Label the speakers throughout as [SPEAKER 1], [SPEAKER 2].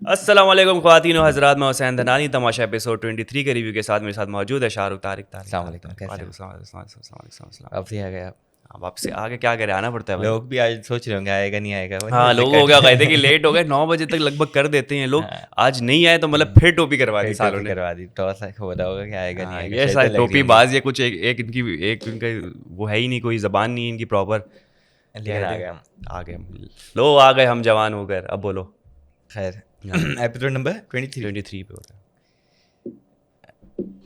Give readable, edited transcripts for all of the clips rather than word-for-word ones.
[SPEAKER 1] अस्सलाम वालेकुम ख़वातीन व हज़रात, मैं हुसैन धनानी तमाशा एपिसोड 23 के रिव्यू के साथ मेरे साथ मौजूद है शाहरुख तारिक।
[SPEAKER 2] अस्सलाम वालेकुम, कैसे हैं?
[SPEAKER 1] वालेकुम सलाम।
[SPEAKER 2] अब से आ गया।
[SPEAKER 1] वापसी आगे क्या करे, आना पड़ता है भाई।
[SPEAKER 2] लोग भी आज सोच रहे होंगे आएगा नहीं आएगा। वही
[SPEAKER 1] हाँ,
[SPEAKER 2] ऐसे
[SPEAKER 1] लोग हो गया कहते कि
[SPEAKER 2] कर
[SPEAKER 1] लेट हो गए, 9 बजे तक लगभग कर देते हैं लोग।
[SPEAKER 2] हाँ।
[SPEAKER 1] आज नहीं आए तो मतलब फिर टोपी करवा दी
[SPEAKER 2] फिर
[SPEAKER 1] सालों
[SPEAKER 2] टोपी
[SPEAKER 1] ने।
[SPEAKER 2] करवा दी, टॉस हो रहा होगा कि आएगा नहीं
[SPEAKER 1] हाँ,
[SPEAKER 2] आएगा।
[SPEAKER 1] ये
[SPEAKER 2] शर्तें
[SPEAKER 1] शायद
[SPEAKER 2] लग रही
[SPEAKER 1] टोपी
[SPEAKER 2] होंगी।
[SPEAKER 1] बाज, ये कुछ एक इनका वो है ही नहीं, कोई ज़बान नहीं है इनकी प्रॉपर।
[SPEAKER 2] लेकिन आ गए हम।
[SPEAKER 1] आ गए हम, लो आ गए हम जवान होकर। अब बोलो।
[SPEAKER 2] खैर एपिसोड नंबर 23
[SPEAKER 1] 23 पे होता है।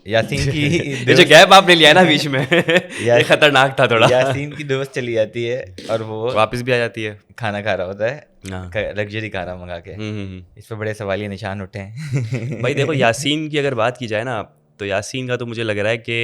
[SPEAKER 2] यासीन की
[SPEAKER 1] ये जो
[SPEAKER 2] दोस्त
[SPEAKER 1] गैप आपने लिया है ना बीच में ये खतरनाक था थोड़ा।
[SPEAKER 2] यासीन की दोस्त चली जाती है और वो
[SPEAKER 1] वापस भी आ जाती है।
[SPEAKER 2] खाना खा रहा होता
[SPEAKER 1] हाँ।
[SPEAKER 2] है, लग्जरी खाना मंगा के। इस पर बड़े सवालिया निशान उठे हैं।
[SPEAKER 1] भाई देखो, यासीन की अगर बात की जाए ना, तो यासीन का तो मुझे लग रहा है कि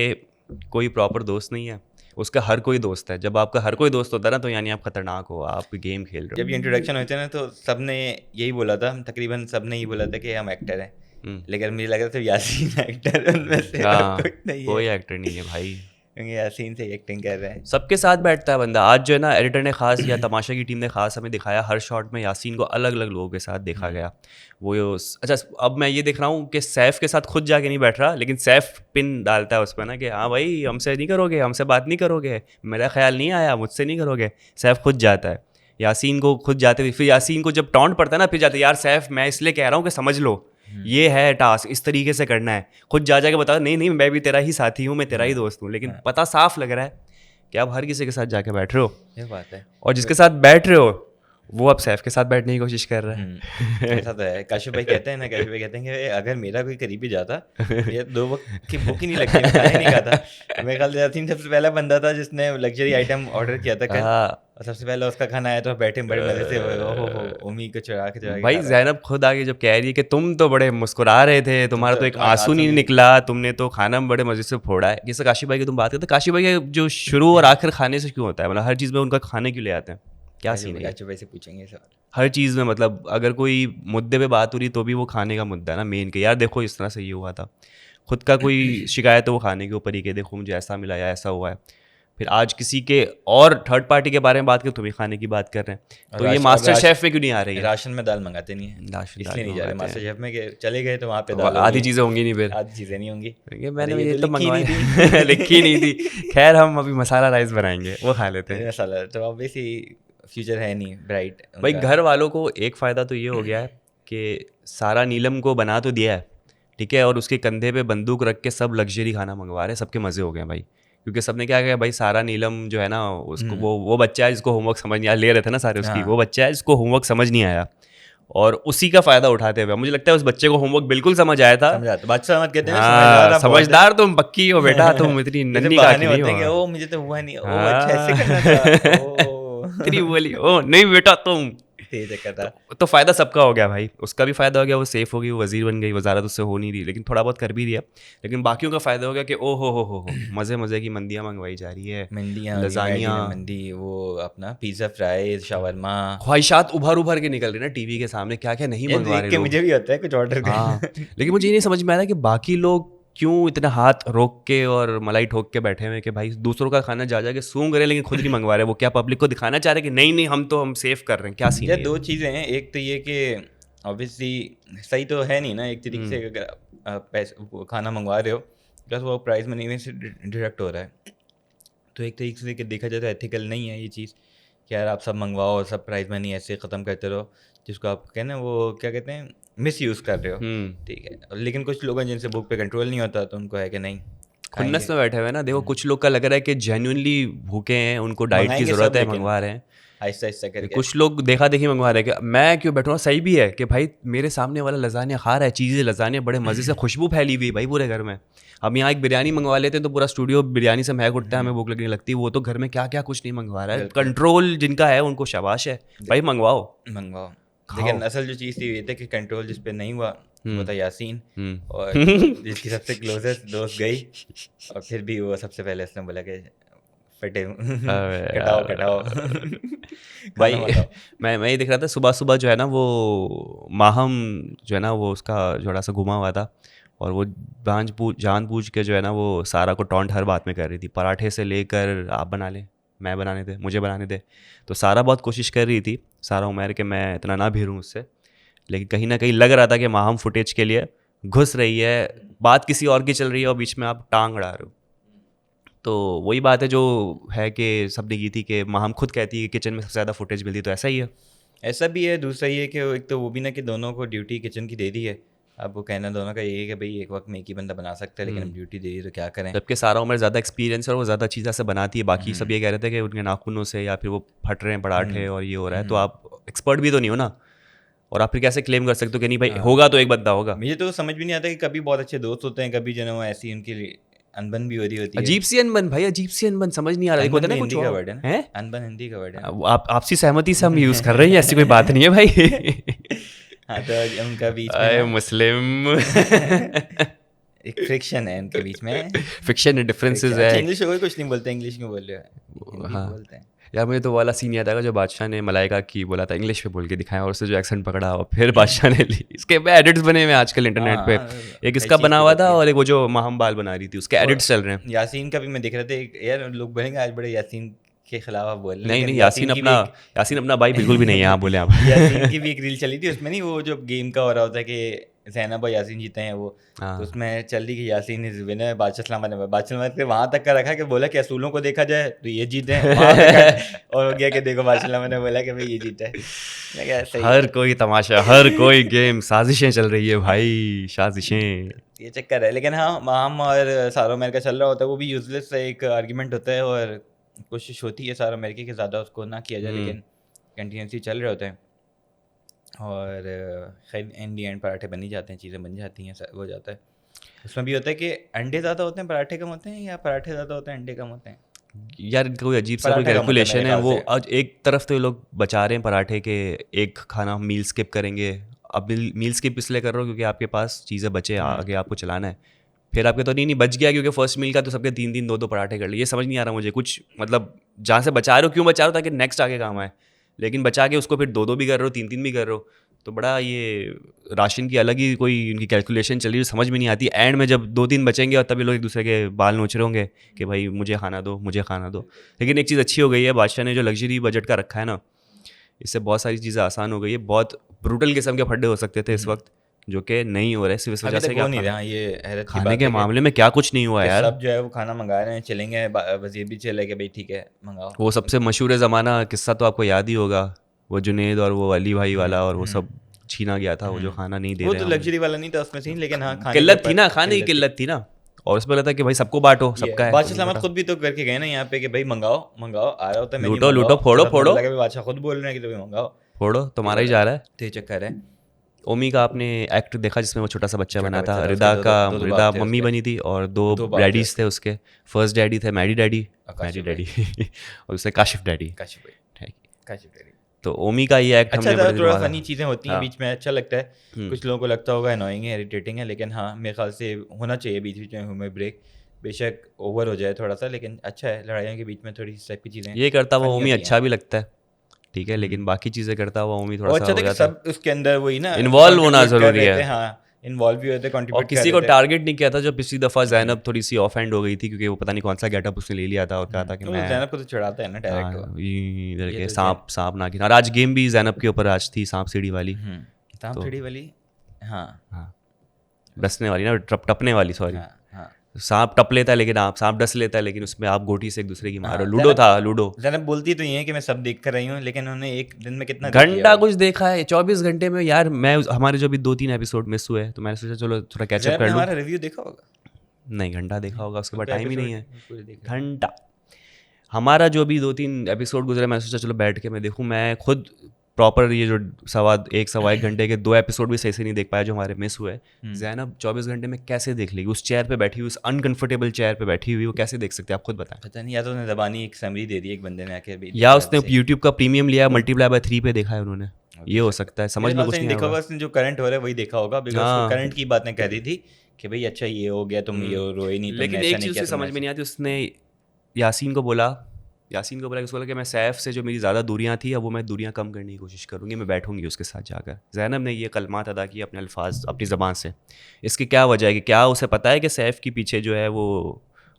[SPEAKER 1] कोई प्रॉपर दोस्त नहीं है। उसका हर कोई दोस्त है। जब आपका हर कोई दोस्त होता है ना, तो यानी आप खतरनाक हो, आप गेम खेल रहे
[SPEAKER 2] जब ये इंट्रोडक्शन होते हैं ना तो सबने यही बोला था, तकरीबन सबने यही बोला था कि हम एक्टर हैं।
[SPEAKER 1] हो।
[SPEAKER 2] लेकिन मुझे लग रहा था यासीन एक्टर है उनमें से, और
[SPEAKER 1] हाँ,
[SPEAKER 2] कोई नहीं
[SPEAKER 1] कोई
[SPEAKER 2] है,
[SPEAKER 1] एक्टर नहीं है भाई।
[SPEAKER 2] क्योंकि यासीन से एक्टिंग कर रहे हैं।
[SPEAKER 1] सबके साथ बैठता है बंदा। आज जो है ना, एडिटर ने खास या तमाशा की टीम ने खास हमें दिखाया, हर शॉट में यासीन को अलग अलग लोगों के साथ देखा गया। अच्छा, अब मैं ये देख रहा हूँ कि सैफ के साथ खुद जाके नहीं बैठ रहा, लेकिन सैफ पिन डालता है उस पर ना कि हाँ भाई, हमसे नहीं करोगे, हमसे बात नहीं करोगे, मेरा ख्याल नहीं आया, मुझसे नहीं करोगे। सैफ खुद जाता है यासीन को, खुद जाते हुए फिर यासीन को जब टॉन्ट पड़ता है ना, फिर जाते यार सैफ, मैं इसलिए कह रहा हूँ कि समझ लो, ये है टास्क, इस तरीके से करना है। खुद जा जाके बता, नहीं नहीं मैं भी तेरा ही साथी हूँ, मैं तेरा ही दोस्त हूँ। लेकिन पता साफ लग रहा है कि आप हर किसी के साथ जाके बैठ रहे हो,
[SPEAKER 2] ये बात है।
[SPEAKER 1] और जिसके साथ बैठ रहे हो वो अब सैफ के साथ बैठने की कोशिश कर रहा है।
[SPEAKER 2] ऐसा तो है। काशिफ भाई कहते हैं ना, काशिफ भाई कहते हैं कि अगर मेरा कोई करीबी जाता, ये 2 वक्त की भूख ही नहीं लगती, मैं खाना ही नहीं खाता। मेरे ख्याल से यासीन सबसे पहला बंदा था जिसने लग्जरी आइटम ऑर्डर किया था कल, और सबसे पहले उसका खाना आया तो बैठे बड़े मजे से हो उम्मीद को चढ़ा के
[SPEAKER 1] भाई ज़ैनब खुद आगे जब कह रही है कि तुम तो बड़े मुस्कुरा रहे थे, तुम्हारा तो एक आंसू नहीं निकला, तुमने तो खाना बड़े मजे से फोड़ा है। जैसे काशिफ भाई की तुम बात करते, काशिफ भाई का जो शुरू और आखिर खाने से क्यों होता है, मतलब हर चीज़ में उनका खाने क्यों ले आते हैं, क्या सीन है?
[SPEAKER 2] काशिफ भाई से पूछेंगे सर।
[SPEAKER 1] हर चीज़ में मतलब अगर कोई मुद्दे पे बात हो रही तो भी वो खाने का मुद्दा है ना मेन, के यार देखो इस तरह से ये हुआ था। खुद का कोई शिकायत है वो खाने के ऊपर ही, कि देखो मुझे ऐसा मिला या ऐसा हुआ है। फिर आज किसी के और थर्ड पार्टी के बारे में बात करें तो भी खाने की बात कर रहे हैं। तो ये मास्टर शेफ में क्यों नहीं आ रही है?
[SPEAKER 2] राशन में दाल मंगाते नहीं है, इसलिए नहीं जा रहे मास्टर शेफ में, कि चले गए तो वहाँ पे दाल
[SPEAKER 1] आधी चीज़ें होंगी नहीं, फिर
[SPEAKER 2] आधी चीज़ें नहीं होंगी।
[SPEAKER 1] मैंने ये तो मंगवाई लिखी नहीं थी। खैर हम अभी मसाला राइस बनाएंगे, वो खा लेते हैं।
[SPEAKER 2] मसाला तो ऑब्वियसली फ्यूचर है नहीं ब्राइट
[SPEAKER 1] भाई घर वालों को एक फ़ायदा तो ये हो गया है कि सारा नीलम को बना तो दिया है, ठीक है, और उसके कंधे पे बंदूक रख के सब लग्जरी खाना मंगवा रहे हैं, सबके मज़े हो गए भाई। क्योंकि सबने क्या किया भाई, सारा नीलम जो है ना, उसको वो बच्चा है जिसको होमवर्क समझ नहीं आया, ले रहे थे ना सारे उसकी, वो बच्चा है जिसको होमवर्क समझ नहीं आया, और उसी का फ़ायदा उठाते हुए मुझे लगता है उस बच्चे को होमवर्क बिल्कुल समझ आया था।
[SPEAKER 2] बादशाह मत कहते हैं,
[SPEAKER 1] हाँ, समझदार तुम पक्की हो बेटा, तुम इतनी नन्ही काकी नहीं हो।
[SPEAKER 2] ओ मुझे तो हुआ नहीं, ओ अच्छा ऐसे करना था, ओ
[SPEAKER 1] तेरी बोली ओ नहीं बेटा तुम तो फ़ायदा सबका हो गया भाई। उसका भी फ़ायदा हो गया, वो सेफ़ हो गई, वो वज़ीर बन गई, वज़ारत उससे हो नहीं रही, लेकिन थोड़ा बहुत कर भी दिया। लेकिन बाकियों का फ़ायदा हो गया कि ओ हो मज़े मज़े की मंदियाँ मंगवाई जा रही है, लज़ानियाँ,
[SPEAKER 2] मंदी, वो अपना पिज़्ज़ा, फ्राइज़, शावरमा,
[SPEAKER 1] ख्वाहिशात उभर के निकल रही ना टीवी के सामने, क्या क्या नहीं मंगवा रहे लोग।
[SPEAKER 2] मुझे भी होता है कुछ ऑर्डर
[SPEAKER 1] हाँ, लेकिन मुझे ये नहीं समझ में आ रहा कि बाकी लोग क्यों इतना हाथ रोक के और मलाई ठोक के बैठे हुए कि भाई दूसरों का खाना जा के सूंघ रहे, लेकिन खुद नहीं मंगवा रहे। वो क्या पब्लिक को दिखाना चाह रहे कि नहीं हम सेफ कर रहे हैं? क्या सीन है?
[SPEAKER 2] 2 चीज़ें हैं। एक तो ये कि ऑब्वियसली सही तो है नहीं ना एक तरीके से, अगर पैसे खाना मंगवा रहे हो प्लस वो प्राइस मनी से डिडक्ट हो रहा है, तो एक तरीके से देखा जाए तो एथिकल नहीं है ये चीज़ कि यार आप सब मंगवाओ, सब प्राइस मनी ऐसे ख़त्म करते रहो, जिसको आप कहना वो क्या कहते हैं, मिस यूज़ कर रहे हो, ठीक है। लेकिन कुछ लोग हैं जिनसे भूख पे कंट्रोल नहीं होता, तो उनको है कि नहीं
[SPEAKER 1] खुन्नस में बैठे हुए ना। देखो कुछ लोग का लग रहा है कि जेन्युइनली भूखे हैं, उनको डाइट की ज़रूरत है, मंगवा रहे हैं
[SPEAKER 2] आहिस्ता आहिस्ता करके।
[SPEAKER 1] कुछ लोग देखा देखी मंगवा रहे हैं कि मैं क्यों बैठूँ। सही भी है कि भाई मेरे सामने वाला लज़ानिया खा रहा है, चीज़ें लज़ानिया बड़े मज़े से, खुशबू फैली हुई भाई पूरे घर में। अब यहाँ एक बिरयानी मंगवा लेते हैं तो पूरा स्टूडियो बिरयानी से महक उठता है, हमें भूख लगने लगती है। वो तो घर में क्या क्या कुछ नहीं मंगवा रहा है। कंट्रोल जिनका है उनको शाबाश है भाई, मंगवाओ।
[SPEAKER 2] लेकिन असल जो चीज़ थी ये था कि कंट्रोल जिस पे नहीं हुआ वो था यासीन, और जिसकी सबसे क्लोजेस्ट दोस्त गई, और फिर भी वो सबसे पहले उसने बोला कि फटे कटाओ
[SPEAKER 1] भाई मैं ये देख रहा था सुबह सुबह जो है ना, वो माहम जो है ना, वो उसका जोड़ा सा घुमा हुआ था, और वो जानबूझ के जो है ना, वो सारा को टॉन्ट हर बात में कर रही थी। पराठे से लेकर आप बना लें, मैं बनाने दे, मुझे बनाने दे। तो सारा बहुत कोशिश कर रही थी, सारा उमर के मैं इतना ना भिड़ूँ उससे, लेकिन कहीं ना कहीं लग रहा था कि माहम फुटेज के लिए घुस रही है, बात किसी और की चल रही है और बीच में आप टांग अड़ा रहे हो। तो वही बात है जो है कि सबने की थी कि माहम खुद कहती है कि किचन में सबसे ज़्यादा फुटेज मिलती है, तो ऐसा ही है।
[SPEAKER 2] ऐसा भी है, दूसरा ये कि एक तो वो भी ना कि दोनों को ड्यूटी किचन की दे दी है। अब वो कहना दोनों का यही है कि भाई एक वक्त में एक ही बंदा बना सकता है, लेकिन अब ड्यूटी दे दी तो क्या करें।
[SPEAKER 1] जबकि सारा उम्र ज़्यादा एक्सपीरियंस है और वो ज़्यादा चीज़ें से बनाती है। बाकी सब ये कह रहे थे कि उनके नाखूनों से या फिर वो फट रहे हैं पराठे और ये हो रहा है, तो आप एक्सपर्ट भी तो नहीं हो ना, और आप फिर कैसे क्लेम कर सकते हो कि नहीं भाई होगा तो एक बंदा होगा।
[SPEAKER 2] मुझे तो समझ भी नहीं आता कि कभी बहुत अच्छे दोस्त होते हैं, कभी जो है वो ऐसी उनकी अनबन भी हो रही होती है।
[SPEAKER 1] अजीब सी अनबन भाई, अजीब सी अनबन, समझ नहीं आ रहा है।
[SPEAKER 2] अनबन
[SPEAKER 1] होता है
[SPEAKER 2] भी
[SPEAKER 1] ना कुछ
[SPEAKER 2] हिंदी का
[SPEAKER 1] और
[SPEAKER 2] वर्ड है ना?
[SPEAKER 1] है।
[SPEAKER 2] अनबन हिंदी का वर्ड है।
[SPEAKER 1] आप आपसी सहमति से हम यूज़ कर रहे हैं, ऐसी कोई बात नहीं है भाई।
[SPEAKER 2] हाँ, तो उनका बीच में
[SPEAKER 1] आए
[SPEAKER 2] ना
[SPEAKER 1] मुस्लिम
[SPEAKER 2] एक फ्रिक्शन है उनके बीच में।
[SPEAKER 1] फिक्शन डिफरेंसेस है।
[SPEAKER 2] अच्छा, इंग्लिश में कोई कुछ नहीं बोलते, इंग्लिश में बोल रहे हो, हिंदी
[SPEAKER 1] हाँ।
[SPEAKER 2] में बोलते हैं।
[SPEAKER 1] यार मुझे तो वाला सीन याद आएगा जो बादशाह ने मलाइका की बोला था इंग्लिश में बोल के दिखाया, और उससे जो एक्सेंट पकड़ा और फिर बादशाह ने ली। इसके पे एडिट्स बने हुए हैं आजकल इंटरनेट पे। एक इसका
[SPEAKER 2] चीज़
[SPEAKER 1] बना
[SPEAKER 2] तो
[SPEAKER 1] हुआ
[SPEAKER 2] होती
[SPEAKER 1] था
[SPEAKER 2] है।
[SPEAKER 1] और एक वो जो माहम बाल बना रही थी, उसके एडिट्स चल रहे हैं।
[SPEAKER 2] यासीन का भी मैं देख रहा था, यार लोग बोलेंगे आज बड़े यासीन के खिलाफ आप बोल रहे हैं,
[SPEAKER 1] नहीं
[SPEAKER 2] लेकिन
[SPEAKER 1] नहीं, यासीन
[SPEAKER 2] की भी
[SPEAKER 1] अपना यासीन अपना भाई बिल्कुल भी नहीं है, हाँ बोले आप।
[SPEAKER 2] यासीन की भी एक रील चली थी, उसमें नहीं वो जो गेम का हो रहा होता है कि ज़ैनब और यासीन जीते हैं वो,
[SPEAKER 1] हाँ।
[SPEAKER 2] तो उसमें चल रही कि यासीन इज विनर, बादशाह सलामत है। बादशाह सलामत के वहाँ तक का रखा कि बोला कि असूलों को देखा जाए तो ये जीते हैं, वहाँ तक और हो गया कि देखो बादशाह सलामत ने बोला कि भाई ये जीता है। मैं कहा, सही है।
[SPEAKER 1] हर कोई तमाशा, हर कोई गेम, साजिशें चल रही है भाई, साजिशें।
[SPEAKER 2] ये चक्कर है। लेकिन हाँ, माहम और सारा अमेरिका का चल रहा होता है, वो भी यूजलेस एक आर्ग्यूमेंट होता है, और कोशिश होती है सारा अमेरिका के ज़्यादा उसको ना किया जाए, लेकिन कंटिन्यूसली चल रहे होते हैं। और खैर इन दी एंड पराठे बन ही जाते हैं, चीज़ें बन जाती हैं, सब हो जाता है। उसमें भी होता है कि अंडे ज़्यादा होते हैं पराठे कम होते हैं, या पराठे ज़्यादा होते हैं अंडे कम होते हैं।
[SPEAKER 1] यार इनका कोई अजीब सा कोई
[SPEAKER 2] पराठे कम होते हैं
[SPEAKER 1] कैलकुलेशन
[SPEAKER 2] मेरे
[SPEAKER 1] है।
[SPEAKER 2] ख्याल
[SPEAKER 1] वो
[SPEAKER 2] से।
[SPEAKER 1] आज एक तरफ तो ये लोग बचा रहे हैं पराठे के, एक खाना मील स्किप करेंगे। अब मील स्किप इसलिए कर रहे हो क्योंकि आपके पास चीज़ें बचे, आगे आपको चलाना है। फिर आपके तो नहीं बच गया क्योंकि फर्स्ट मील का तो सबके 3-3 2-2 पराठे कर लिए। ये समझ नहीं आ रहा मुझे कुछ, मतलब जहाँ से बचा रहे हो क्यों बचा रहे हो, ताकि नेक्स्ट आगे काम आए। लेकिन बचा के उसको फिर 2-2 भी कर रहे हो, 3-3 भी कर रहे हो, तो बड़ा ये राशन की अलग ही कोई इनकी कैलकुलेशन चल रही है, समझ में नहीं आती। एंड में जब 2-3 बचेंगे और तभी लोग एक दूसरे के बाल नोच रहे होंगे कि भाई मुझे खाना दो, मुझे खाना दो। लेकिन एक चीज़ अच्छी हो गई है, बादशाह ने जो लग्जरी बजट का रखा है ना, इससे बहुत सारी चीज़ें आसान हो गई है। बहुत ब्रूटल किस्म के फड्डे हो सकते थे इस वक्त, जो कि नहीं हो रहे, सिर्फ इस वजह
[SPEAKER 2] अभी
[SPEAKER 1] से
[SPEAKER 2] तक हो नहीं रहा, ये हैरत की
[SPEAKER 1] खाने
[SPEAKER 2] बात
[SPEAKER 1] के
[SPEAKER 2] है कि
[SPEAKER 1] मामले में क्या कुछ नहीं हुआ यार।
[SPEAKER 2] सब जो है वो खाना मंगा रहे हैं, चलेंगे, वजीर भी चले कि भाई ठीक है मंगाओ।
[SPEAKER 1] वो सबसे मशहूर ज़माना किस्सा तो आपको याद ही होगा, वो जुनेद और वो अली भाई वाला, और वो सब छीना गया था, वो जो खाना नहीं दे
[SPEAKER 2] वो
[SPEAKER 1] रहे
[SPEAKER 2] तो
[SPEAKER 1] हैं।
[SPEAKER 2] लग्जरी वाला नहीं था उसमें सीन, लेकिन हाँ खाने
[SPEAKER 1] किल्लत
[SPEAKER 2] के
[SPEAKER 1] थी ना,
[SPEAKER 2] ऊपर
[SPEAKER 1] खाने की किल्लत थी ना, और उसमें लगता है कि भाई सबको बांटो, सबका है।
[SPEAKER 2] बादशाह सलामत खुद भी तो करके गए ना यहाँ पे कि भाई मंगाओ मंगाओ, आ रहा होता है मेन्यू,
[SPEAKER 1] लूटो,
[SPEAKER 2] मंगाओ।
[SPEAKER 1] लूटो, फोड़ो,
[SPEAKER 2] मतलब
[SPEAKER 1] फोड़ो।
[SPEAKER 2] लगा बादशाह खुद बोल रहे हैं कि तो भाई मंगाओ,
[SPEAKER 1] फोड़ो, तुम्हारा ही जा रहा है।
[SPEAKER 2] तो ये चक्कर है।
[SPEAKER 1] ओमी का आपने एक्ट देखा जिसमें वो छोटा सा बच्चा बना था,
[SPEAKER 2] बच्चा था,
[SPEAKER 1] रिदा
[SPEAKER 2] उसके
[SPEAKER 1] का,
[SPEAKER 2] दो
[SPEAKER 1] रिदा
[SPEAKER 2] बाप थे
[SPEAKER 1] मम्मी
[SPEAKER 2] उसके।
[SPEAKER 1] बनी थी और दो
[SPEAKER 2] दो बाप थे
[SPEAKER 1] डैडीज थे उसके। फर्स्ट डैडी थे Maddy daddy,
[SPEAKER 2] Kashif
[SPEAKER 1] Maddy daddy और दूसरे काशिफ डैडी।
[SPEAKER 2] काशिफ भाई, काशिफ डैडी।
[SPEAKER 1] तो ओमी का ये एक्ट
[SPEAKER 2] अच्छा
[SPEAKER 1] हमने
[SPEAKER 2] था,
[SPEAKER 1] बड़े
[SPEAKER 2] थोड़ा
[SPEAKER 1] दिनों
[SPEAKER 2] फनी चीज़ें होती हैं बीच में, अच्छा लगता है। कुछ लोगों को लगता होगा अनोइंग है, इरिटेटिंग है, लेकिन हाँ मेरे ख्याल से होना चाहिए बीच बीच में ह्यूमर ब्रेक। बेशक ओवर हो जाए थोड़ा सा, लेकिन अच्छा है, लड़ाइयों के बीच में थोड़ी इस टाइप की चीज़ें
[SPEAKER 1] ये करता हुआ
[SPEAKER 2] funny
[SPEAKER 1] ओमी
[SPEAKER 2] होती
[SPEAKER 1] अच्छा
[SPEAKER 2] हैं।
[SPEAKER 1] भी लगता है, ठीक है, लेकिन बाकी चीज़ें करता हुआ ओमी थोड़ा
[SPEAKER 2] और
[SPEAKER 1] सा
[SPEAKER 2] अच्छा
[SPEAKER 1] हो
[SPEAKER 2] था कि
[SPEAKER 1] जाता है।
[SPEAKER 2] सब उसके अंदर वही ना
[SPEAKER 1] Involve होना
[SPEAKER 2] contribute कर
[SPEAKER 1] ज़रूरी
[SPEAKER 2] रहे
[SPEAKER 1] है।
[SPEAKER 2] थे, हाँ इन्वॉल्व भी होते,
[SPEAKER 1] और
[SPEAKER 2] कंट्रीब्यूट कर
[SPEAKER 1] किसी
[SPEAKER 2] रहे
[SPEAKER 1] को
[SPEAKER 2] थे।
[SPEAKER 1] टारगेट नहीं किया था। जो पिछली दफ़ा जैनब थोड़ी सी ऑफ हैंड हो गई थी क्योंकि वो पता नहीं कौन सा गेटअप उसने ले लिया था और कहा था कि
[SPEAKER 2] तो
[SPEAKER 1] मैं
[SPEAKER 2] ज़ैनब को तो चढ़ाता है ना डायरेक्ट वो।
[SPEAKER 1] इधर
[SPEAKER 2] ये
[SPEAKER 1] के
[SPEAKER 2] तो
[SPEAKER 1] सांप ना गिना। और आज गेम भी जैनब के ऊपर आज थी, सांप सीढ़ी वाली,
[SPEAKER 2] सांप सीढ़ी वाली, हाँ
[SPEAKER 1] हाँ डसने वाली ना, टपने वाली, सॉरी।
[SPEAKER 2] हाँ हाँ।
[SPEAKER 1] सांप टप लेता है लेकिन आप सांप डस लेता है, लेकिन उसमें आप गोटी से एक दूसरे की मारो। लूडो था, लूडो।
[SPEAKER 2] ज़ैनब बोलती तो ये है कि मैं सब देख कर रही हूँ, लेकिन उन्होंने एक दिन में कितना देख लिया
[SPEAKER 1] घंटा
[SPEAKER 2] होगा?
[SPEAKER 1] कुछ देखा है 24 घंटे में यार। मैं हमारे जो भी 2-3 एपिसोड मिस हुए तो मैंने सोचा चलो थोड़ा कैचअप
[SPEAKER 2] ज़ैनब
[SPEAKER 1] कर
[SPEAKER 2] ने
[SPEAKER 1] लूँ।
[SPEAKER 2] हमारा रिव्यू देखा होगा?
[SPEAKER 1] नहीं, घंटा देखा होगा, उसके बाद
[SPEAKER 2] तो
[SPEAKER 1] टाइम ही नहीं है।
[SPEAKER 2] episode पूरे देख रहे
[SPEAKER 1] घंटा हमारा जो भी 2-3 एपिसोड गुजरे, मैं सोचा चलो बैठ के मैं देखूं। मैं खुद प्रॉपर ये जो सवा एक घंटे के 2 एपिसोड भी सही से नहीं देख पाया जो हमारे मिस हुए। ज़ैनब 24 घंटे में कैसे देख लेगी? उस चेयर पे बैठी हुई, उस अनकंफर्टेबल चेयर पे बैठी हुई, वो कैसे देख सकते हैं? आप खुद बताएं।
[SPEAKER 2] पता नहीं, या तो उन्हें ज़बानी एक समरी दे दी एक बंदे ने आके भी,
[SPEAKER 1] या उसने यूट्यूब का प्रीमियम लिया, मल्टीप्लाई बाय 3 पे देखा है उन्होंने, ये हो सकता है। समझ में कुछ नहीं
[SPEAKER 2] देखा होगा
[SPEAKER 1] आया।
[SPEAKER 2] उसने, जो करंट हो रहा है वही देखा होगा, बिकॉज
[SPEAKER 1] हाँ।
[SPEAKER 2] करंट की बातें कह रही थी कि भाई अच्छा ये हो गया, तुम ये रोए नहीं, तुमने
[SPEAKER 1] लेकिन
[SPEAKER 2] ऐसा
[SPEAKER 1] एक
[SPEAKER 2] नहीं
[SPEAKER 1] चीज़
[SPEAKER 2] किया,
[SPEAKER 1] उसे
[SPEAKER 2] तुमने
[SPEAKER 1] समझ में नहीं आती। उसने यासीन को बोला कि मैं सैफ से जो मेरी ज़्यादा दूरियां थी, अब वो मैं दूरियां कम करने की कोशिश करूँगी, मैं बैठूंगी उसके साथ जाकर। ज़ैनब ने ये कलमात अदा किए अपने अल्फाज, अपनी ज़बान से। इसकी क्या वजह है? कि क्या उसे पता है कि सैफ के पीछे जो है वो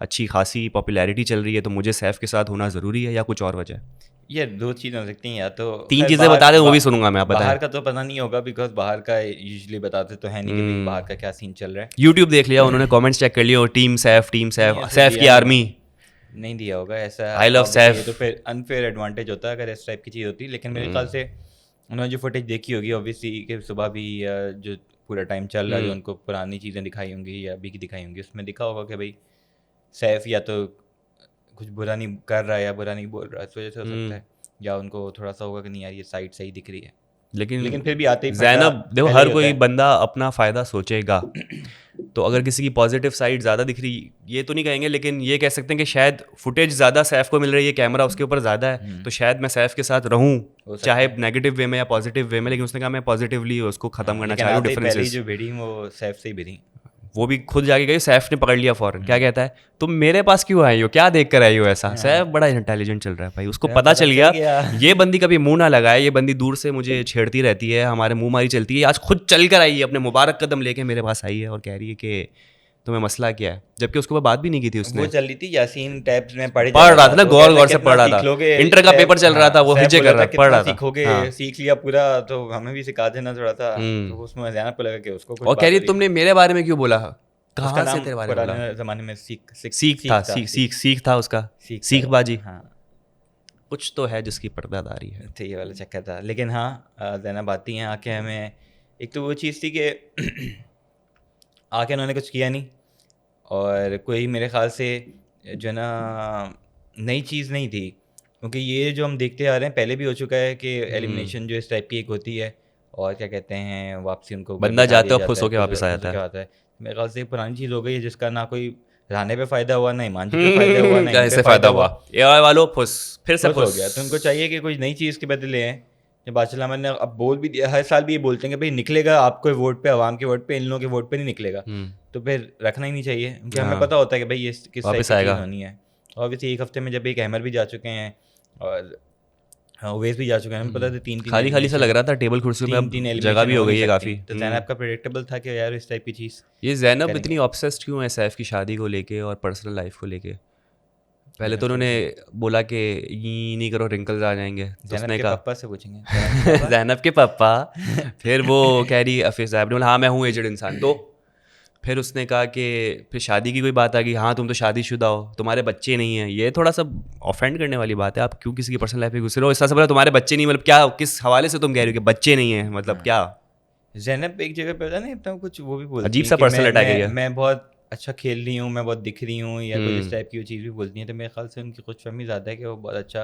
[SPEAKER 1] अच्छी खासी पॉपुलैरिटी चल रही है, तो मुझे सैफ के साथ होना ज़रूरी है, या कुछ और वजह है?
[SPEAKER 2] ये 2 चीज़ें हो सकती हैं, या तो
[SPEAKER 1] 3
[SPEAKER 2] खैर
[SPEAKER 1] चीज़ें बता दें वो भी
[SPEAKER 2] बा
[SPEAKER 1] सुनूंगा मैं, आप
[SPEAKER 2] बाहर
[SPEAKER 1] बताएं।
[SPEAKER 2] का तो पता नहीं होगा, बिकॉज़ बाहर का यूजुअली बताते तो है नहीं कि भाई बाहर का क्या सीन चल रहा है।
[SPEAKER 1] यूट्यूब देख लिया उन्होंने, कमेंट्स चेक कर लिए, और टीम
[SPEAKER 2] नहीं,
[SPEAKER 1] सैफ
[SPEAKER 2] ऐसे
[SPEAKER 1] सैफ
[SPEAKER 2] दिया
[SPEAKER 1] की
[SPEAKER 2] नहीं
[SPEAKER 1] आर्मी,
[SPEAKER 2] नहीं दिया होगा ऐसा।
[SPEAKER 1] आई लव
[SPEAKER 2] ऑब्वियसली ये
[SPEAKER 1] सैफ।
[SPEAKER 2] तो फिर अनफेयर एडवांटेज होता है अगर इस टाइप की चीज़ होती, लेकिन मेरे ख्याल से उन्होंने जो फुटेज देखी होगी ऑब्वियसली कि सुबह भी या जो पूरा टाइम चल रहा है, जो उनको पुरानी चीज़ें दिखाई होंगी या अभी की दिखाई होंगी, उसमें दिखा होगा कि भाई सैफ या तो कुछ बुरा नहीं कर रहा है या बुरा नहीं बोल रहा है, इस वजह से हो सकता है, या उनको थोड़ा सा होगा कि नहीं यार ये साइड सही दिख रही है। लेकिन फिर भी आते ही फटा
[SPEAKER 1] ज़ैनब देखो,
[SPEAKER 2] पहले
[SPEAKER 1] हर
[SPEAKER 2] ही
[SPEAKER 1] कोई
[SPEAKER 2] होता है।
[SPEAKER 1] बंदा अपना फ़ायदा सोचेगा, तो अगर किसी की पॉजिटिव साइड ज़्यादा दिख रही, ये तो नहीं कहेंगे, लेकिन ये कह सकते हैं कि शायद फुटेज ज़्यादा सैफ को मिल रही है, कैमरा उसके ऊपर ज़्यादा है, तो शायद मैं सैफ के साथ रहूं,
[SPEAKER 2] हो सकता
[SPEAKER 1] चाहे
[SPEAKER 2] है।
[SPEAKER 1] नेगेटिव वे में या पॉजिटिव वे में, लेकिन उसने कहा मैं पॉजिटिवली उसको ख़त्म करना
[SPEAKER 2] लेकिन
[SPEAKER 1] चाह रहा हूँ
[SPEAKER 2] आते ही पहले ही
[SPEAKER 1] डिफरेंसेस।
[SPEAKER 2] जो भिड़ी वो सैफ से ही भिड़ी।
[SPEAKER 1] वो भी खुद जाके गई, सैफ ने पकड़ लिया फ़ौरन, क्या कहता है, तुम मेरे पास क्यों आई हो, क्या देख कर आई हो ऐसा। सैफ बड़ा इंटेलिजेंट चल रहा है भाई, उसको
[SPEAKER 2] सैफ
[SPEAKER 1] पता
[SPEAKER 2] पता
[SPEAKER 1] चल
[SPEAKER 2] चल
[SPEAKER 1] गया
[SPEAKER 2] गया।
[SPEAKER 1] ये बंदी कभी मुंह ना लगाए, ये बंदी दूर से मुझे छेड़ती रहती है, हमारे मुंह मारी चलती है, आज खुद चल कर आई है, अपने मुबारक कदम लेके मेरे पास आई है और कह रही है कि तुम्हें मसला क्या है, जबकि उसके ऊपर बात भी नहीं की थी
[SPEAKER 2] वो
[SPEAKER 1] उसने।
[SPEAKER 2] चल रही थी यासीन टैब्स में पढ़
[SPEAKER 1] पढ़ रहा था ना,
[SPEAKER 2] तो
[SPEAKER 1] गौर
[SPEAKER 2] कहता
[SPEAKER 1] गौर से
[SPEAKER 2] कितना
[SPEAKER 1] पढ़ रहा
[SPEAKER 2] सीख
[SPEAKER 1] था,
[SPEAKER 2] लोगे।
[SPEAKER 1] इंटर का
[SPEAKER 2] सैफ
[SPEAKER 1] पेपर चल रहा था, वो
[SPEAKER 2] सैफ
[SPEAKER 1] हिजे
[SPEAKER 2] बोला
[SPEAKER 1] कर
[SPEAKER 2] था
[SPEAKER 1] रहा पढ़
[SPEAKER 2] कितना
[SPEAKER 1] रहा था।
[SPEAKER 2] सीखोगे,
[SPEAKER 1] हाँ।
[SPEAKER 2] सीख लिया पूरा तो हमें भी सिखा देना थोड़ा सा। तो उसमें ज़ैनब को लगा कि उसको कुछ
[SPEAKER 1] और
[SPEAKER 2] बात
[SPEAKER 1] कह
[SPEAKER 2] हो
[SPEAKER 1] रही
[SPEAKER 2] रही है।
[SPEAKER 1] तुमने मेरे बारे में क्यों बोला,
[SPEAKER 2] उसका
[SPEAKER 1] कहाँ से
[SPEAKER 2] नाम
[SPEAKER 1] तेरे बारे में बोला,
[SPEAKER 2] पुराने ज़माने में
[SPEAKER 1] सीख था, सीख था उसका,
[SPEAKER 2] सीख
[SPEAKER 1] सीखबाजी,
[SPEAKER 2] हाँ,
[SPEAKER 1] कुछ तो है जिसकी पर्दादारी है।
[SPEAKER 2] तो ये वाला चक्कर था। लेकिन हाँ, ज़ैनब आती हैं आके हमें, एक तो वो चीज़ थी कि आके उन्होंने कुछ किया नहीं, और कोई मेरे ख्याल से जो है ना नई चीज़ नहीं थी, क्योंकि ये जो हम देखते आ रहे हैं पहले भी हो चुका है कि एलिमिनेशन जो इस टाइप की एक होती है, और क्या कहते हैं वापसी उनको घर
[SPEAKER 1] बंदा
[SPEAKER 2] बिठा
[SPEAKER 1] जाता
[SPEAKER 2] दिया
[SPEAKER 1] है और खुश
[SPEAKER 2] जाता
[SPEAKER 1] होके
[SPEAKER 2] है,
[SPEAKER 1] वापस आ जाता है।
[SPEAKER 2] होके आता है। मेरे ख्याल से एक पुरानी चीज़ हो गई है जिसका ना कोई रहने पे फ़ायदा हुआ, ना ईमान जी पे फ़ायदा हुआ, ना इन पे
[SPEAKER 1] इससे फायदा हुआ, ए वालों फुस, फिर से
[SPEAKER 2] खुश हो
[SPEAKER 1] फुस
[SPEAKER 2] गया। तो उनको चाहिए कि कोई नई चीज़ के बदले हैं। जब बादशाह अहमद ने अब बोल भी दिया, हर साल भी ये बोलते हैं कि भाई निकलेगा आपके वोट पे, आवाम के वोट पे, इन लोगों के वोट पे नहीं निकलेगा, तो फिर रखना ही नहीं चाहिए, क्योंकि हमें
[SPEAKER 1] हाँ।
[SPEAKER 2] पता होता है कि भाई ये किस टाइप की
[SPEAKER 1] वापस
[SPEAKER 2] चीज़
[SPEAKER 1] आएगा।
[SPEAKER 2] होनी है। ऑब्वियसली एक हफ्ते में जब एक अहमद भी जा चुके हैं और उवैस भी जा चुके हैं, हमें पता था 3-3
[SPEAKER 1] खाली खाली सा लग रहा था, टेबल कुर्सी में अब
[SPEAKER 2] 3-3
[SPEAKER 1] जगह भी हो गई है
[SPEAKER 2] सकती।
[SPEAKER 1] काफ़ी।
[SPEAKER 2] तो ज़ैनब का प्रेडिक्टेबल था कि यार इस टाइप की चीज़
[SPEAKER 1] ये ज़ैनब
[SPEAKER 2] करेंगे।
[SPEAKER 1] इतनी ऑब्सेस्ड क्यों है सैफ की शादी को लेके और पर्सनल लाइफ को लेके। पहले तो उन्होंने बोला कि ये नहीं करो रिंकल्स आ जाएंगे, तो
[SPEAKER 2] ज़ैनब
[SPEAKER 1] उसने
[SPEAKER 2] के
[SPEAKER 1] कहा
[SPEAKER 2] पापा से पूछेंगे।
[SPEAKER 1] ज़ैनब के पापा। फिर वो कह रही अफीज़ साहब ने बोला हाँ मैं हूँ एजड इंसान, तो फिर उसने कहा कि फिर शादी की कोई बात आ गई, हाँ तुम तो शादीशुदा हो, तुम्हारे बच्चे नहीं हैं। ये थोड़ा सा ऑफेंड करने वाली बात है, आप क्यों किसी की पर्सनल लाइफ में घुस रहे हो। इस तरह से बोला तुम्हारे बच्चे नहीं, मतलब क्या, किस हवाले से तुम कह रहे हो कि बच्चे नहीं हैं, मतलब क्या
[SPEAKER 2] ज़ैनब एक जगह पे पता नहीं अपना कुछ वो भी बोलती
[SPEAKER 1] अजीब
[SPEAKER 2] है
[SPEAKER 1] सा
[SPEAKER 2] कि
[SPEAKER 1] पर्सनल अटैक है ये।
[SPEAKER 2] मैं बहुत अच्छा खेल रही हूँ, मैं बहुत दिख रही हूँ, या कुछ इस टाइप की वो चीज़ भी बोलती हैं। तो मेरे ख्याल से उनकी खुशफहमी ज़्यादा है कि वो बहुत अच्छा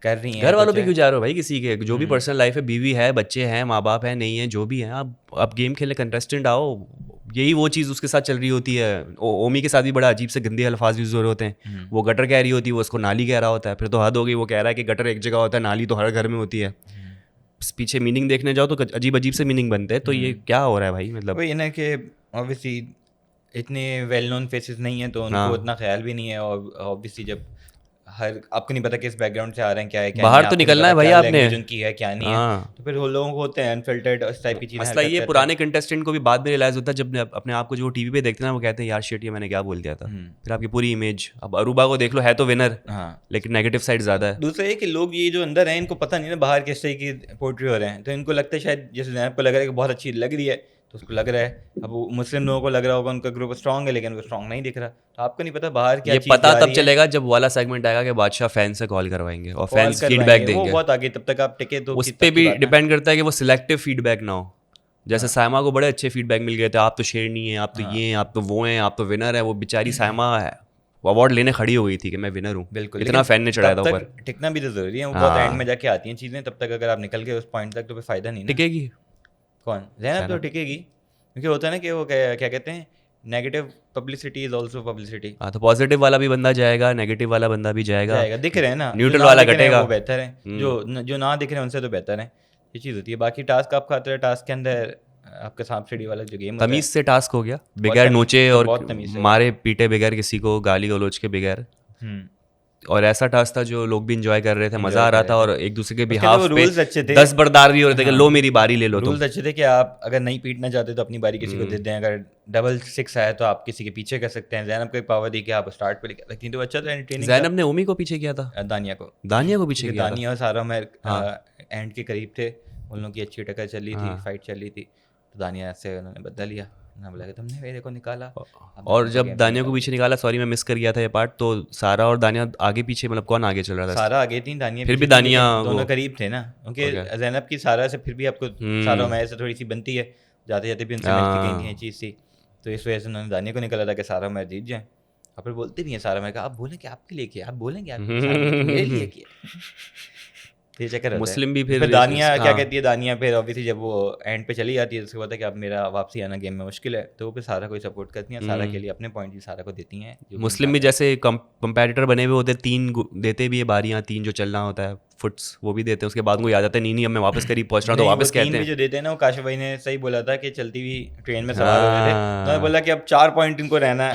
[SPEAKER 2] कर रही हैं।
[SPEAKER 1] घर वालों
[SPEAKER 2] कुछ
[SPEAKER 1] पे
[SPEAKER 2] है।
[SPEAKER 1] क्यों जा रहे हो भाई, किसी के जो भी पर्सनल लाइफ है, बीवी है, बच्चे हैं, माँ बाप है, नहीं है, जो भी हैं, आप गेम खेलने कंटेस्टेंट आओ। यही वो चीज़ उसके साथ चल रही होती है। ओमी के साथ भी बड़ा अजीब से गंदे अल्फाज यूज़ हो रहे होते हैं। वो गटर कह रही होती है, वो उसको नाली कह रहा होता है, फिर तो हद हो गई। वो कह रहा है कि गटर एक जगह होता है, नाली तो हर घर में होती है। पीछे मीनिंग देखने जाओ तो अजीब अजीब से मीनिंग बनते हैं। तो ये क्या हो रहा है भाई, मतलब
[SPEAKER 2] वही है ना कि ऑब्वियसली इतने वेल नोन फेसेस नहीं हैं, तो उनको उतना ख्याल भी नहीं है। और ऑब्वियसली जब हर आपको नहीं पता किस बैकग्राउंड से आ रहे हैं, क्या है क्या
[SPEAKER 1] बाहर
[SPEAKER 2] नहीं,
[SPEAKER 1] तो
[SPEAKER 2] आपको नहीं
[SPEAKER 1] निकलना
[SPEAKER 2] पता
[SPEAKER 1] है भाई
[SPEAKER 2] क्या
[SPEAKER 1] आपने।
[SPEAKER 2] लैंग्वेज उनकी है क्या नहीं है,
[SPEAKER 1] हाँ।
[SPEAKER 2] तो फिर वो लोगों को होते हैं अनफिल्टर्ड इस टाइप की चीज़ें
[SPEAKER 1] मसला
[SPEAKER 2] हरकत
[SPEAKER 1] ये
[SPEAKER 2] करते
[SPEAKER 1] पुराने कंटेस्टेंट को भी बाद में रियलाइज होता है, जब अपने आप को जो टीवी पे देखते हैं ना, वो कहते हैं यार शिट ये मैंने क्या बोल दिया था। फिर आपकी पूरी इमेज, अब अरूबा को देख लो, है तो विनर,
[SPEAKER 2] हैं। हाँ,
[SPEAKER 1] लेकिन नेगेटिव साइड ज़्यादा है।
[SPEAKER 2] दूसरा ये कि लोग ये जो अंदर हैं इनको पता नहीं ना बाहर किस तरह की पोर्ट्री हो रहे हैं, तो इनको लगता है शायद जैसे ज़ैनब को लग रहा है कि बहुत अच्छी लग रही है, तो उसको लग रहा है। अब वो मुस्लिम लोगों को लग रहा होगा उनका ग्रुप स्ट्रांग है, लेकिन वो स्ट्रांग नहीं दिख रहा। तो आपको नहीं पता बाहर क्या
[SPEAKER 1] ये
[SPEAKER 2] चीज़
[SPEAKER 1] पता
[SPEAKER 2] जा
[SPEAKER 1] तब
[SPEAKER 2] रही है।
[SPEAKER 1] चलेगा जब वाला सेगमेंट आएगा कि बादशाह फैन से कॉल करवाएंगे और
[SPEAKER 2] कॉल
[SPEAKER 1] फैंस
[SPEAKER 2] करवाएंगे,
[SPEAKER 1] फीडबैक
[SPEAKER 2] वो
[SPEAKER 1] देंगे।
[SPEAKER 2] बहुत आगे, तब तक आप टिके तो
[SPEAKER 1] उस
[SPEAKER 2] तब
[SPEAKER 1] पे
[SPEAKER 2] की
[SPEAKER 1] भी
[SPEAKER 2] बात है।
[SPEAKER 1] डिपेंड करता है कि वो सिलेक्टिव फीडबैक ना हो। जैसे सायमा को बड़े अच्छे फीडबैक मिल गए थे, आप तो शेरनी हैं, आप तो ये हैं, आप तो वो हैं, आप तो विनर है। वो बेचारी सायमा है, वो अवार्ड लेने खड़ी हो गई थी कि मैं विनर हूँ।
[SPEAKER 2] बिल्कुल,
[SPEAKER 1] इतना
[SPEAKER 2] लेकिन
[SPEAKER 1] फैन ने चढ़ाया था
[SPEAKER 2] तब
[SPEAKER 1] ऊपर।
[SPEAKER 2] तक टिकना भी तो ज़रूरी है। वो बहुत
[SPEAKER 1] हाँ।
[SPEAKER 2] एंड में जाके आती हैं चीज़ें, तब तक अगर आप निकल गए उस पॉइंट तक तो फिर फ़ायदा नहीं ना।
[SPEAKER 1] टिकेगी
[SPEAKER 2] कौन ज़ैनब तो टिकेगी, क्योंकि होता है ना कि वो क्या कहते हैं, negative publicity is also publicity.
[SPEAKER 1] हाँ, तो पॉजिटिव वाला भी बंदा जाएगा, नेगेटिव वाला बंदा भी जाएगा।
[SPEAKER 2] जाएगा, दिख रहे हैं ना,
[SPEAKER 1] न्यूट्रल
[SPEAKER 2] जो ना
[SPEAKER 1] वाला
[SPEAKER 2] दिख रहे हैं
[SPEAKER 1] घटेगा।
[SPEAKER 2] वो बेहतर है, जो ना दिख रहे हैं उनसे तो बेहतर है। ये चीज़ होती है। बाकी टास्क आप खाते रहे, टास्क के अंदर आपका सांप सीढ़ी वाला जो गेम होता है,
[SPEAKER 1] तमीज से टास्क हो गया, बगैर
[SPEAKER 2] तमीज़-
[SPEAKER 1] नोचे और
[SPEAKER 2] बहुत तमीज़ से।
[SPEAKER 1] मारे पीटे बगैर, किसी को गाली गलौज के बगैर। और ऐसा टास्क था जो लोग भी इंजॉय कर रहे थे, मजा आ रहा था, और एक दूसरे के
[SPEAKER 2] उसके
[SPEAKER 1] बिहाफ
[SPEAKER 2] वो
[SPEAKER 1] पे
[SPEAKER 2] rules अच्छे थे।
[SPEAKER 1] 10 बरदार भी हो रहे थे कि लो मेरी बारी ले लो तुम।
[SPEAKER 2] रूल्स अच्छे थे कि आप अगर नहीं पीटना चाहते तो अपनी बारी किसी को दे दें, अगर डबल 6 आया तो आप किसी के पीछे कर सकते हैं। जैनब को एक पावर दी कि आप स्टार्ट पे लेकिन तो अच्छा था, एंटरटेनिंग
[SPEAKER 1] जैनब ने ओमी को पीछे किया था,
[SPEAKER 2] दानिया को
[SPEAKER 1] पीछे
[SPEAKER 2] क्योंकि
[SPEAKER 1] किया था।
[SPEAKER 2] दानिया और सारा मैं एंड के करीब थे, उन लोगों की अच्छी टक्कर चल रही थी, फाइट चल रही थी, तो दानिया से उन्होंने बदला लिया, उन्होंने बोला कि तुमने मेरे को निकाला।
[SPEAKER 1] और जब दानिया को पीछे निकाला, सॉरी मैं मिस कर गया था ये पार्ट, तो सारा और दानिया आगे पीछे, मतलब कौन आगे चल रहा था?
[SPEAKER 2] सारा आगे थी, दानिया
[SPEAKER 1] फिर भी
[SPEAKER 2] पीछे थी,
[SPEAKER 1] दानिया
[SPEAKER 2] लेकिन दोनों
[SPEAKER 1] वो-
[SPEAKER 2] करीब थे ना, क्योंकि जैनब की सारा से फिर भी आपको सारा उमैर से थोड़ी सी बनती है, जाते जाते भी उनसे मिलती कहीं थी, ये चीज़ थी, तो इस वजह से उन्होंने दानिया को निकाला था कि सारा उमैर जीत जाए। और फिर बोलते भी हैं सारा उमैर का, आप बोलें कि आपके लिए किया, आप बोलेंगे आप मेरे लिए किया, तो ये चक्कर होता है।
[SPEAKER 1] मुस्लिम भी फिर
[SPEAKER 2] दानिया क्या
[SPEAKER 1] हाँ।
[SPEAKER 2] कहती है, दानिया फिर ऑब्वियसली जब वो एंड पे चली जाती है, उसके बाद है कि अब मेरा वापसी आना गेम में मुश्किल है, तो वो फिर सारा को सपोर्ट करती हैं, सारा के लिए अपने पॉइंट भी सारा को देती हैं। जो
[SPEAKER 1] मुस्लिम भी जैसे कंपैरेटर बने हुए होते, 3 देते भी है बारियां, 3 जो चलना होता है फुट्स, वो भी देते हैं, उसके बाद वो याद आता है नहीं अब मैं वापस करीब पहुंच रहा हूँ, तो
[SPEAKER 2] नहीं,
[SPEAKER 1] वापस
[SPEAKER 2] वो 3
[SPEAKER 1] कहते
[SPEAKER 2] भी
[SPEAKER 1] हैं
[SPEAKER 2] जो देते हैं ना, वो काशिफ भाई ने सही बोला था कि चलती हुई ट्रेन में सवार हो रहे थे, उन्होंने बोला कि अब 4 पॉइंट इनको रहना है,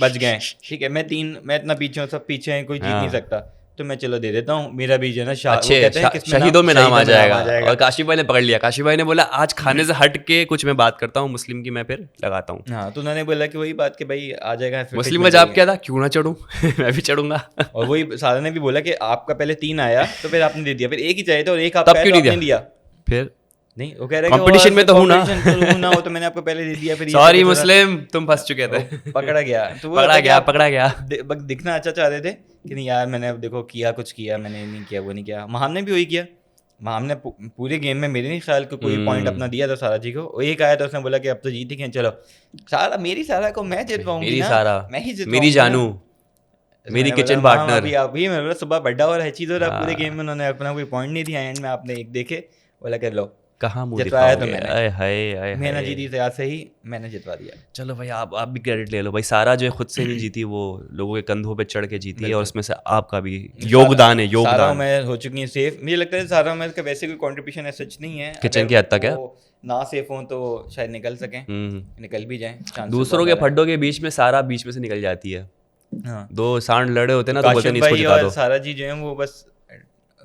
[SPEAKER 2] बच गए, ठीक है, मैं इतना पीछे हूँ, सब पीछे हैं, कोई जीत नहीं सकता, तो मैं चलो दे देता हूँ, मेरा भी जो है ना
[SPEAKER 1] शहीदों में नाम आ जाएगा। और काशिफ भाई ने पकड़ लिया, काशिफ भाई ने बोला आज खाने से हट के कुछ मैं बात करता हूँ मुस्लिम की, मैं फिर लगाता हूँ।
[SPEAKER 2] हाँ, तो उन्होंने बोला कि वही बात कि भाई आ जाएगा,
[SPEAKER 1] मुस्लिम का जवाब क्या था, क्यों ना चढ़ूं मैं भी चढ़ूंगा।
[SPEAKER 2] और वही सारा ने भी बोला कि आपका पहले 3 आया तो फिर आपने दे दिया, फिर एक ही चाहिए था और एक
[SPEAKER 1] तब
[SPEAKER 2] आपका
[SPEAKER 1] क्यों
[SPEAKER 2] तो
[SPEAKER 1] नहीं
[SPEAKER 2] आपने दिया,
[SPEAKER 1] फिर
[SPEAKER 2] नहीं वो कह रहे हैं कि
[SPEAKER 1] कंपटीशन में तो हूं ना,
[SPEAKER 2] ना हो तो मैंने आपको पहले दे दिया, फिर
[SPEAKER 1] सॉरी मुस्लिम तुम फंस चुके थे,
[SPEAKER 2] पकड़ा गया, तो वो
[SPEAKER 1] पकड़ा गया
[SPEAKER 2] दिखना अच्छा चाह रहे थे कि नहीं यार मैंने देखो किया, कुछ किया मैंने, नहीं किया वो नहीं किया। महाम ने भी वही किया, महाम ने पूरे गेम में मेरे नहीं ख्याल को कोई पॉइंट अपना दिया था सारा जी को, वो एक आया था उसने बोला कि अब तो जीत ही गए, चलो सारा मेरी सारा को मैं जितवाऊंगी,
[SPEAKER 1] मेरी
[SPEAKER 2] ना
[SPEAKER 1] सारा
[SPEAKER 2] मैं ही जितवाऊंगी,
[SPEAKER 1] मेरी जानू मेरी किचन पार्टनर।
[SPEAKER 2] अभी मैंने बोला सुबह बड्डा और हर चीज़ हो रहा, पूरे गेम में उन्होंने अपना कोई पॉइंट नहीं दिया, एंड में आपने एक देखे, बोला कर लो
[SPEAKER 1] कहाँ मुंह
[SPEAKER 2] जितवाया तो
[SPEAKER 1] दिखाओगे,
[SPEAKER 2] मैंने,
[SPEAKER 1] हाय
[SPEAKER 2] मैंने जीती तो आज से ही मैंने जितवा दिया।
[SPEAKER 1] चलो भाई आप भी क्रेडिट ले लो भाई, सारा जो है खुद से नहीं जीती, वो लोगों के कंधों पे चढ़ के जीती है, और उसमें से आपका भी योगदान है।
[SPEAKER 2] सारा उमैर हो चुकी है सेफ, मुझे लगता है सारा उमैर का वैसे कोई कंट्रीब्यूशन है सच नहीं है,
[SPEAKER 1] किचन की हद तक है,
[SPEAKER 2] ना सेफ हो तो शायद निकल सकें, निकल भी जाएं,
[SPEAKER 1] दूसरों के फड्डों के बीच में सारा बीच में से निकल जाती है।
[SPEAKER 2] हाँ,
[SPEAKER 1] 2 सांड लड़े होते ना, तो बोलते नहीं इसको जिता दो,
[SPEAKER 2] सारा जी जो है वो बस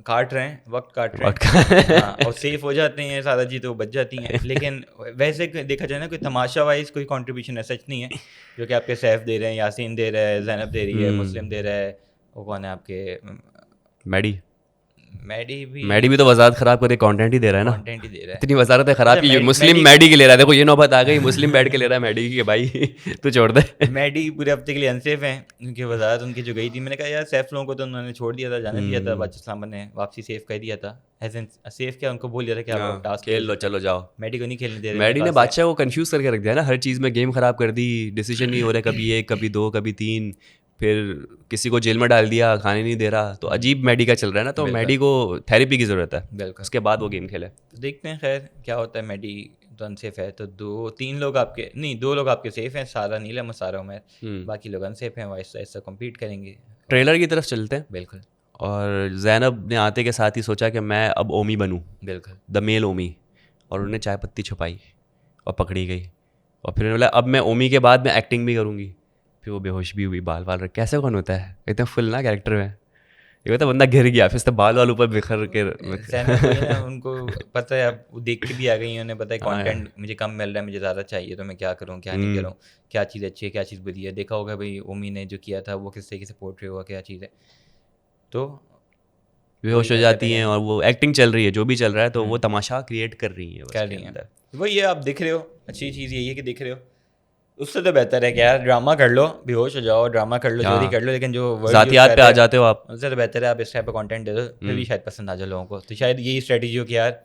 [SPEAKER 2] काट रहे हैं, वक्त काट रहे हैं, हाँ, और सेफ हो जाते हैं सारा जी, तो बच जाती हैं। लेकिन वैसे देखा जाए ना, कोई तमाशा वाइज कोई कंट्रीब्यूशन है सच नहीं है, जो कि आपके सैफ दे रहे हैं, यासीन दे रहा है, जैनब दे रही है, मुस्लिम दे रहा है, वो कौन है आपके मैडी भी
[SPEAKER 1] तो वजारत खराब करके कंटेंट ही दे रहा है ना,
[SPEAKER 2] कंटेंट ही दे रहा है,
[SPEAKER 1] इतनी वजारत है खराब की मुस्लिम मैडी की ले रहा है। देखो ये नौबत आ गई, मुस्लिम बैठ के ले रहा है मैडी की, भाई तू छोड़ दे।
[SPEAKER 2] मैडी पूरे हफ्ते के लिए अनसेफ हैं, उनकी वजारत उनकी जो गई थी, मैंने कहा यार सैफ लोगों को तो उन्होंने छोड़ दिया था, जाने दिया था, पाकिस्तान ने वापसी सेफ कर दिया था, एज सेफ क्या उनको बोल दिया था कि आप टास्क
[SPEAKER 1] खेल लो, चलो जाओ।
[SPEAKER 2] मैडी को नहीं खेलने दे रहे,
[SPEAKER 1] मैडी ने बादशाह को कंफ्यूज करके रख दिया ना, हर चीज़ में गेम खराब कर दी, डिसीजन नहीं हो रहे, कभी 1 कभी 2 कभी 3, फिर किसी को जेल में डाल दिया, खाने नहीं दे रहा, तो अजीब मैडी का चल रहा है ना, तो मैडी को थेरेपी की ज़रूरत है,
[SPEAKER 2] बिल्कुल,
[SPEAKER 1] उसके बाद वो गेम खेले।
[SPEAKER 2] तो देखते हैं खैर क्या होता है। मैडी तो अनसेफ है, तो 2-3 लोग आपके नहीं, 2 लोग आपके सेफ हैं, सारा नीलम और सारा उमैर, बाकी लोग अनसेफ हैं, वो ऐसा ऐसा कम्पीट करेंगे।
[SPEAKER 1] ट्रेलर की तरफ चलते हैं।
[SPEAKER 2] बिल्कुल,
[SPEAKER 1] और जैनब ने आते के साथ ही सोचा कि मैं अब ओमी बनूं,
[SPEAKER 2] बिल्कुल
[SPEAKER 1] द मेल ओमी, और उन्होंने चाय पत्ती छुपाई और पकड़ी गई, और फिर बोला अब मैं ओमी के बाद मैं एक्टिंग भी करूँगी, फिर वो बेहोश भी हुई, बाल रख, कैसे कौन होता है इतना फुल ना कैरेक्टर में, ये होता बंदा गिर गया, फिर उसने बाल वाल ऊपर बिखर के
[SPEAKER 2] उनको पता है, अब देख के भी आ गई, उन्हें पता है कंटेंट मुझे कम मिल रहा है, मुझे ज़्यादा चाहिए, तो मैं क्या करूँ क्या नहीं करूँ, क्या चीज़ अच्छी है क्या चीज़ बुरी है। देखा होगा भाई ओमी ने जो किया था वो किस तरीके से पोर्ट्रे हुआ, क्या चीज़ है, तो
[SPEAKER 1] बेहोश हो जाती हैं, और वो एक्टिंग चल रही है, जो भी चल रहा है, तो वो तमाशा क्रिएट कर रही है।
[SPEAKER 2] वो ये आप दिख रहे हो, अच्छी चीज़ यही है कि दिख रहे हो, उससे तो बेहतर है कि यार ड्रामा कर लो, बेहोश हो जाओ, ड्रामा कर लो, जो भी कर लो, लेकिन जो
[SPEAKER 1] ज़ातियात पे आ जाते हो आप,
[SPEAKER 2] उससे तो बेहतर है आप इस टाइप का कंटेंट दे दो, फिर भी शायद पसंद आ जाए लोगों को। तो शायद यही स्ट्रेटजी हो कि यार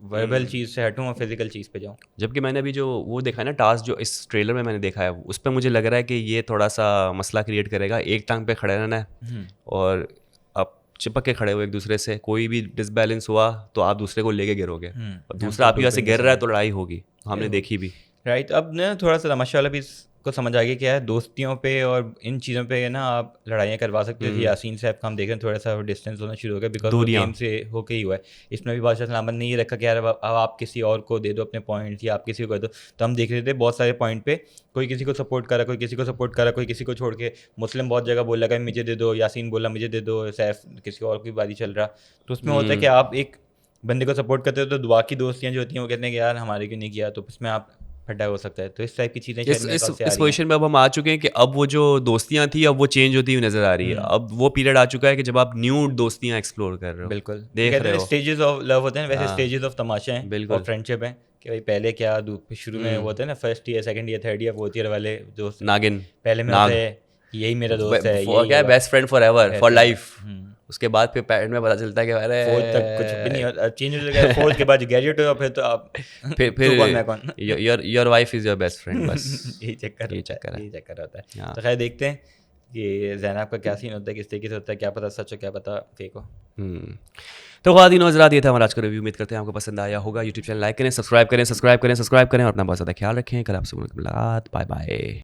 [SPEAKER 2] वर्बल चीज़ से हटूँ और फिजिकल चीज़ पे जाऊँ।
[SPEAKER 1] जबकि मैंने अभी जो वो देखा है ना टास्क, जो इस ट्रेलर में मैंने देखा है, उस पर मुझे लग रहा है कि ये थोड़ा सा मसला क्रिएट करेगा। एक टांग पे खड़े रहना है और आप चिपक के खड़े हो एक दूसरे से, कोई भी डिसबैलेंस हुआ तो आप दूसरे को लेके गिरोगे, और दूसरा आपकी वजह से गिर रहा है तो लड़ाई होगी, हमने देखी भी।
[SPEAKER 2] राइट, अब ना थोड़ा सा तमाशा वाला भी आपको समझ आ गया क्या है, दोस्तियों पे और इन चीज़ों पे ना आप लड़ाइयाँ करवा सकते हो। यासीन साहब का हम देख रहे हैं थोड़ा सा डिस्टेंस होना शुरू हो गया, बिकॉज वो
[SPEAKER 1] दूरियां।
[SPEAKER 2] गेम से होके ही हुआ है। इसमें भी बादशाह सलामत ने ये रखा कि यार अब आप किसी और को दे दो अपने पॉइंट्स, या आप किसी को दे दो। तो हम देख रहे थे बहुत सारे पॉइंट पे कोई किसी को सपोर्ट करा, कोई किसी को सपोर्ट करा, कोई किसी को छोड़ के। मुस्लिम बहुत जगह बोला कि मुझे दे दो, यासीन बोला मुझे दे दो, सैफ किसी और की बारी चल रहा। तो उसमें होता है कि आप एक बंदे को सपोर्ट करते हो तो दुआ की दोस्तियाँ जो होती हैं वो कहते हैं कि यार हमारे क्यों नहीं किया, तो उसमें आप फटा हो सकता है। तो इस टाइप की चीज़ें शायद मेरे ख्याल से आ
[SPEAKER 1] इस
[SPEAKER 2] रही हैं।
[SPEAKER 1] पोजीशन में अब हम आ चुके हैं कि अब वो जो दोस्तियां थी अब वो चेंज होती हुई नजर आ रही है। अब वो पीरियड आ चुका है कि जब आप न्यू दोस्तियां एक्सप्लोर कर रहे हो,
[SPEAKER 2] बिल्कुल,
[SPEAKER 1] देख
[SPEAKER 2] कहते
[SPEAKER 1] रहे
[SPEAKER 2] हैं
[SPEAKER 1] हो।
[SPEAKER 2] स्टेजेस ऑफ लव होते हैं, वैसे
[SPEAKER 1] हाँ,
[SPEAKER 2] स्टेजेस ऑफ तमाशा हैं और
[SPEAKER 1] बिल्कुल।
[SPEAKER 2] फ्रेंडशिप हैं कि भाई पहले क्या शुरू में वो होते हैं ना, first year, second year, third year, fourth year वाले दोस्त।
[SPEAKER 1] नागिन,
[SPEAKER 2] पहले में होता
[SPEAKER 1] नाग,
[SPEAKER 2] है कि यही मेरा दोस्त है,
[SPEAKER 1] वो
[SPEAKER 2] यही
[SPEAKER 1] क्या है, best friend for ever, for life. उसके बाद फिर पैरेंट में पता चलता है कि
[SPEAKER 2] फोर्थ तक कुछ भी नहीं
[SPEAKER 1] अरे
[SPEAKER 2] होता, चेंज हो गया। फोर्थ के बाद ग्रेजुएट हो, फिर तो आप
[SPEAKER 1] फिर
[SPEAKER 2] तू कौन मैं कौन।
[SPEAKER 1] Your wife is your best friend, बस
[SPEAKER 2] यही चक्कर
[SPEAKER 1] ये
[SPEAKER 2] होता
[SPEAKER 1] चक्कर
[SPEAKER 2] है,
[SPEAKER 1] है।
[SPEAKER 2] यही चक्कर होता है।
[SPEAKER 1] हाँ।
[SPEAKER 2] तो खैर देखते हैं कि ज़ैनब का क्या सीन होता है, किस तरीके से होता है, क्या पता सच हो क्या पता फेक हो।
[SPEAKER 1] तो ख़वातीन व हज़रात, ये था हमारा आज का रिव्यू। उम्मीद करते हैं आपको पसंद आया होगा। यूट्यूब चैनल लाइक करें, सब्सक्राइब करें और अपना बहुत ज़्यादा ख्याल रखें। कल आपसे मुलाकात। Bye bye.